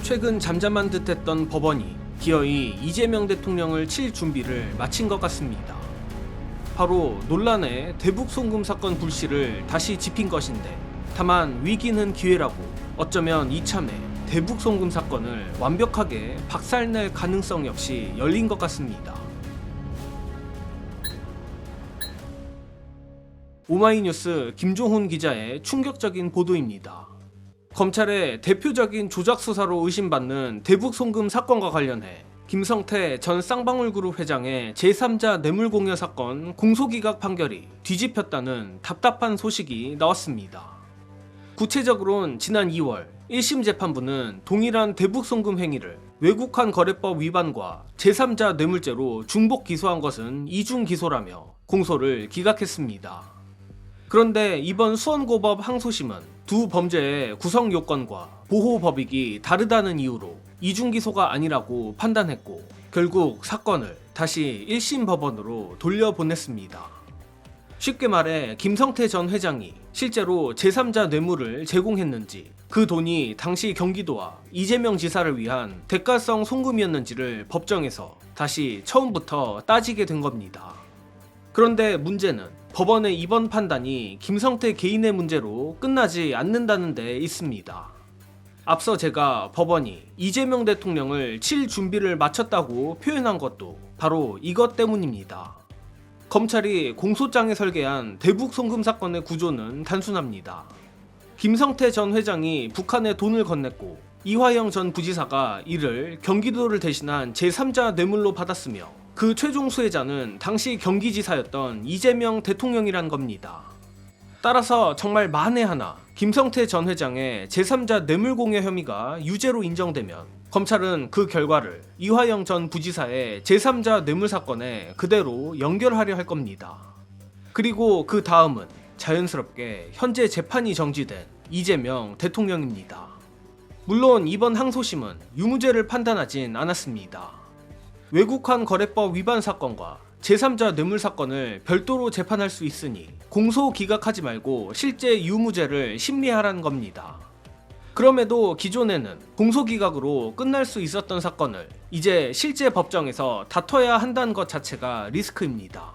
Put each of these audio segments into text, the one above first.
최근 잠잠한 듯했던 법원이 기어이 이재명 대통령을 칠 준비를 마친 것 같습니다. 바로 논란의 대북 송금 사건 불씨를 다시 짚인 것인데, 다만 위기는 기회라고 어쩌면 이참에 대북 송금 사건을 완벽하게 박살낼 가능성 역시 열린 것 같습니다. 오마이뉴스 김종훈 기자의 충격적인 보도입니다. 검찰의 대표적인 조작 수사로 의심받는 대북 송금 사건과 관련해 김성태 전 쌍방울그룹 회장의 제3자 뇌물공여 사건 공소기각 판결이 뒤집혔다는 답답한 소식이 나왔습니다. 구체적으로는 지난 2월 1심 재판부는 동일한 대북 송금 행위를 외국환 거래법 위반과 제3자 뇌물죄로 중복 기소한 것은 이중 기소라며 공소를 기각했습니다. 그런데 이번 수원고법 항소심은 두 범죄의 구성 요건과 보호 법익이 다르다는 이유로 이중기소가 아니라고 판단했고, 결국 사건을 다시 1심 법원으로 돌려보냈습니다. 쉽게 말해 김성태 전 회장이 실제로 제3자 뇌물을 제공했는지, 그 돈이 당시 경기도와 이재명 지사를 위한 대가성 송금이었는지를 법정에서 다시 처음부터 따지게 된 겁니다. 그런데 문제는 법원의 이번 판단이 김성태 개인의 문제로 끝나지 않는다는 데 있습니다. 앞서 제가 법원이 이재명 대통령을 칠 준비를 마쳤다고 표현한 것도 바로 이것 때문입니다. 검찰이 공소장에 설계한 대북 송금 사건의 구조는 단순합니다. 김성태 전 회장이 북한에 돈을 건넸고 이화영 전 부지사가 이를 경기도를 대신한 제3자 뇌물로 받았으며, 그 최종 수혜자는 당시 경기지사였던 이재명 대통령이란 겁니다. 따라서 정말 만에 하나 김성태 전 회장의 제3자 뇌물공여 혐의가 유죄로 인정되면 검찰은 그 결과를 이화영 전 부지사의 제3자 뇌물 사건에 그대로 연결하려 할 겁니다. 그리고 그 다음은 자연스럽게 현재 재판이 정지된 이재명 대통령입니다. 물론 이번 항소심은 유무죄를 판단하진 않았습니다. 외국환 거래법 위반 사건과 제3자 뇌물 사건을 별도로 재판할 수 있으니 공소 기각하지 말고 실제 유무죄를 심리하라는 겁니다. 그럼에도 기존에는 공소 기각으로 끝날 수 있었던 사건을 이제 실제 법정에서 다퉈야 한다는 것 자체가 리스크입니다.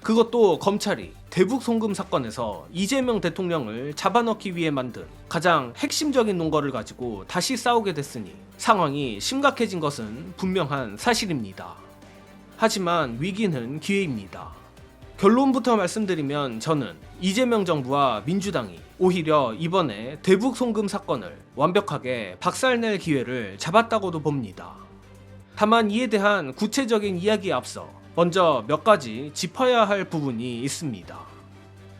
그것도 검찰이 대북 송금 사건에서 이재명 대통령을 잡아넣기 위해 만든 가장 핵심적인 논거를 가지고 다시 싸우게 됐으니 상황이 심각해진 것은 분명한 사실입니다. 하지만 위기는 기회입니다. 결론부터 말씀드리면 저는 이재명 정부와 민주당이 오히려 이번에 대북 송금 사건을 완벽하게 박살낼 기회를 잡았다고도 봅니다. 다만 이에 대한 구체적인 이야기에 앞서 먼저 몇 가지 짚어야 할 부분이 있습니다.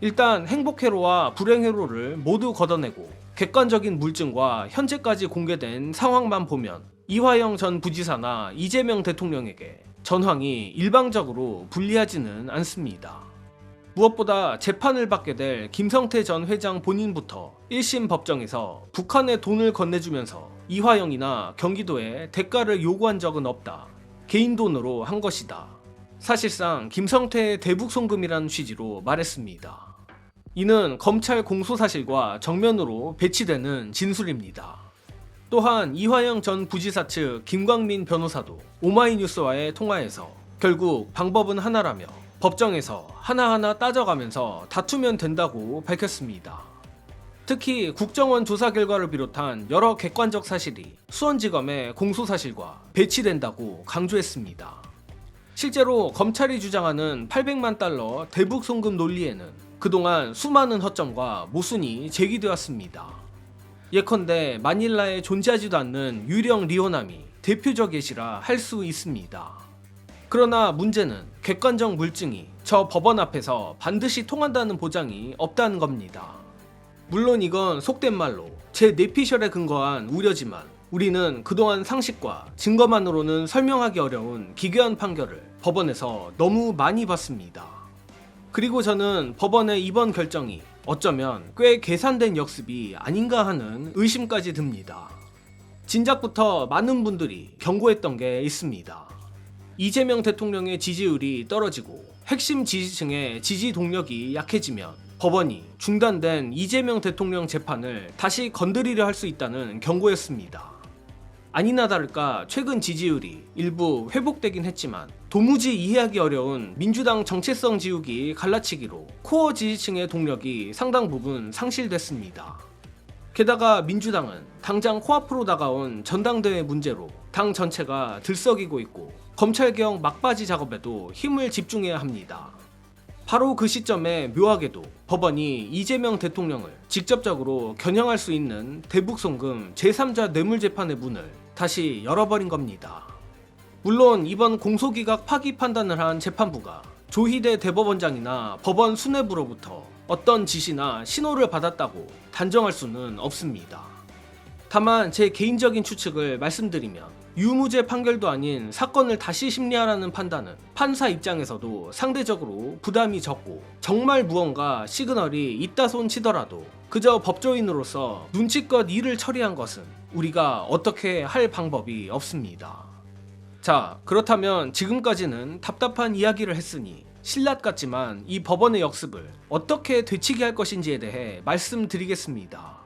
일단 행복회로와 불행회로를 모두 걷어내고 객관적인 물증과 현재까지 공개된 상황만 보면 이화영 전 부지사나 이재명 대통령에게 전황이 일방적으로 불리하지는 않습니다. 무엇보다 재판을 받게 될 김성태 전 회장 본인부터 1심 법정에서 북한에 돈을 건네주면서 이화영이나 경기도에 대가를 요구한 적은 없다, 개인 돈으로 한 것이다, 사실상 김성태의 대북 송금이라는 취지로 말했습니다. 이는 검찰 공소사실과 정면으로 배치되는 진술입니다. 또한 이화영 전 부지사 측 김광민 변호사도 오마이뉴스와의 통화에서 결국 방법은 하나라며 법정에서 하나하나 따져가면서 다투면 된다고 밝혔습니다. 특히 국정원 조사 결과를 비롯한 여러 객관적 사실이 수원지검의 공소사실과 배치된다고 강조했습니다. 실제로 검찰이 주장하는 800만 달러 대북 송금 논리에는 그동안 수많은 허점과 모순이 제기되었습니다. 예컨대 마닐라에 존재하지도 않는 유령 리오남이 대표적 예시라 할 수 있습니다. 그러나 문제는 객관적 물증이 저 법원 앞에서 반드시 통한다는 보장이 없다는 겁니다. 물론 이건 속된 말로 제 뇌피셜에 근거한 우려지만, 우리는 그동안 상식과 증거만으로는 설명하기 어려운 기괴한 판결을 법원에서 너무 많이 봤습니다. 그리고 저는 법원의 이번 결정이 어쩌면 꽤 계산된 역습이 아닌가 하는 의심까지 듭니다. 진작부터 많은 분들이 경고했던 게 있습니다. 이재명 대통령의 지지율이 떨어지고 핵심 지지층의 지지 동력이 약해지면 법원이 중단된 이재명 대통령 재판을 다시 건드리려 할 수 있다는 경고였습니다. 아니나 다를까 최근 지지율이 일부 회복되긴 했지만 도무지 이해하기 어려운 민주당 정체성 지우기 갈라치기로 코어 지지층의 동력이 상당 부분 상실됐습니다. 게다가 민주당은 당장 코앞으로 다가온 전당대회 문제로 당 전체가 들썩이고 있고 검찰개혁 막바지 작업에도 힘을 집중해야 합니다. 바로 그 시점에 묘하게도 법원이 이재명 대통령을 직접적으로 겨냥할 수 있는 대북송금 제3자 뇌물재판의 문을 다시 열어버린 겁니다. 물론 이번 공소기각 파기 판단을 한 재판부가 조희대 대법원장이나 법원 수뇌부로부터 어떤 지시나 신호를 받았다고 단정할 수는 없습니다. 다만 제 개인적인 추측을 말씀드리면 유무죄 판결도 아닌 사건을 다시 심리하라는 판단은 판사 입장에서도 상대적으로 부담이 적고 정말 무언가 시그널이 있다 손 치더라도 그저 법조인으로서 눈치껏 일을 처리한 것은 우리가 어떻게 할 방법이 없습니다. 자, 그렇다면 지금까지는 답답한 이야기를 했으니 신랄 같지만 이 법원의 역습을 어떻게 되치게 할 것인지에 대해 말씀드리겠습니다.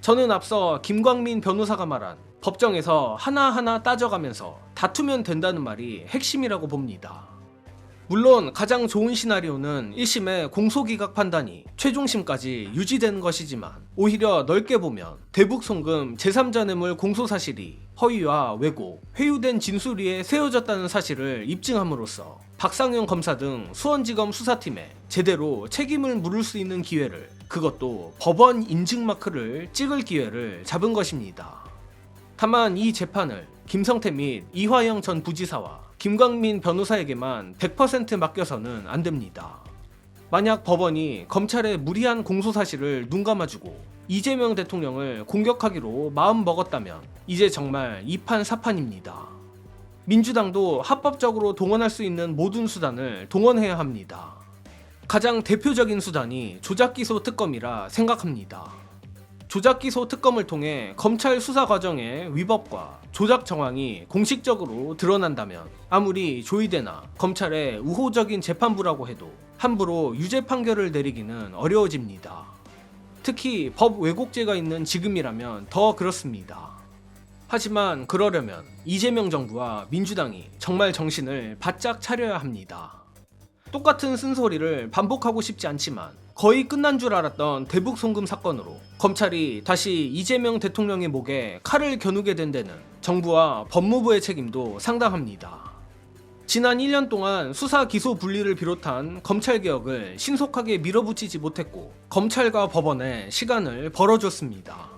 저는 앞서 김광민 변호사가 말한 법정에서 하나하나 따져가면서 다투면 된다는 말이 핵심이라고 봅니다. 물론 가장 좋은 시나리오는 1심의 공소기각 판단이 최종심까지 유지되는 것이지만 오히려 넓게 보면 대북송금 제3자 뇌물 공소사실이 허위와 왜곡, 회유된 진술 위에 세워졌다는 사실을 입증함으로써 박상현 검사 등 수원지검 수사팀에 제대로 책임을 물을 수 있는 기회를, 그것도 법원 인증 마크를 찍을 기회를 잡은 것입니다. 다만 이 재판을 김성태 및 이화영 전 부지사와 김광민 변호사에게만 100% 맡겨서는 안 됩니다. 만약 법원이 검찰의 무리한 공소사실을 눈감아주고 이재명 대통령을 공격하기로 마음 먹었다면 이제 정말 이판사판입니다. 민주당도 합법적으로 동원할 수 있는 모든 수단을 동원해야 합니다. 가장 대표적인 수단이 조작기소 특검이라 생각합니다. 조작기소 특검을 통해 검찰 수사 과정의 위법과 조작 정황이 공식적으로 드러난다면 아무리 조희대나 검찰의 우호적인 재판부라고 해도 함부로 유죄 판결을 내리기는 어려워집니다. 특히 법 왜곡죄가 있는 지금이라면 더 그렇습니다. 하지만 그러려면 이재명 정부와 민주당이 정말 정신을 바짝 차려야 합니다. 똑같은 쓴소리를 반복하고 싶지 않지만 거의 끝난 줄 알았던 대북 송금 사건으로 검찰이 다시 이재명 대통령의 목에 칼을 겨누게 된 데는 정부와 법무부의 책임도 상당합니다. 지난 1년 동안 수사 기소 분리를 비롯한 검찰개혁을 신속하게 밀어붙이지 못했고 검찰과 법원에 시간을 벌어줬습니다.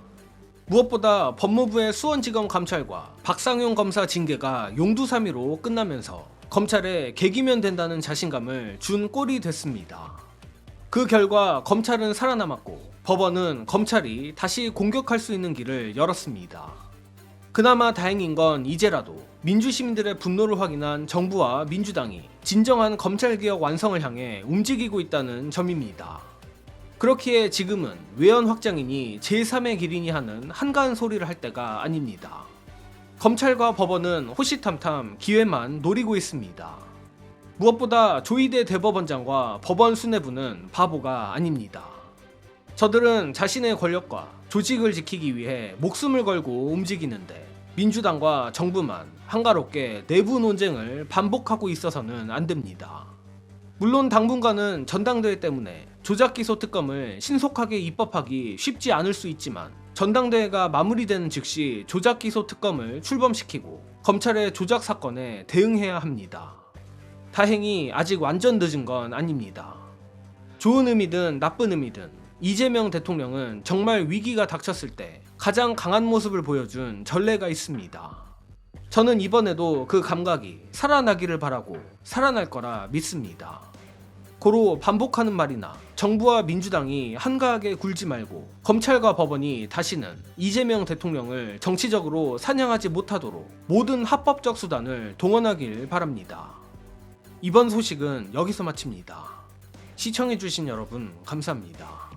무엇보다 법무부의 수원지검 감찰과 박상용 검사 징계가 용두사미로 끝나면서 검찰에 개기면 된다는 자신감을 준 꼴이 됐습니다. 그 결과 검찰은 살아남았고 법원은 검찰이 다시 공격할 수 있는 길을 열었습니다. 그나마 다행인 건 이제라도 민주시민들의 분노를 확인한 정부와 민주당이 진정한 검찰개혁 완성을 향해 움직이고 있다는 점입니다. 그렇기에 지금은 외연 확장이니 제3의 길이니 하는 한가한 소리를 할 때가 아닙니다. 검찰과 법원은 호시탐탐 기회만 노리고 있습니다. 무엇보다 조희대 대법원장과 법원 수뇌부는 바보가 아닙니다. 저들은 자신의 권력과 조직을 지키기 위해 목숨을 걸고 움직이는데 민주당과 정부만 한가롭게 내부 논쟁을 반복하고 있어서는 안 됩니다. 물론 당분간은 전당대회 때문에 조작기소 특검을 신속하게 입법하기 쉽지 않을 수 있지만 전당대회가 마무리되는 즉시 조작기소 특검을 출범시키고 검찰의 조작 사건에 대응해야 합니다. 다행히 아직 완전 늦은 건 아닙니다. 좋은 의미든 나쁜 의미든 이재명 대통령은 정말 위기가 닥쳤을 때 가장 강한 모습을 보여준 전례가 있습니다. 저는 이번에도 그 감각이 살아나기를 바라고 살아날 거라 믿습니다. 고로 반복하는 말이나 정부와 민주당이 한가하게 굴지 말고 검찰과 법원이 다시는 이재명 대통령을 정치적으로 사냥하지 못하도록 모든 합법적 수단을 동원하길 바랍니다. 이번 소식은 여기서 마칩니다. 시청해주신 여러분 감사합니다.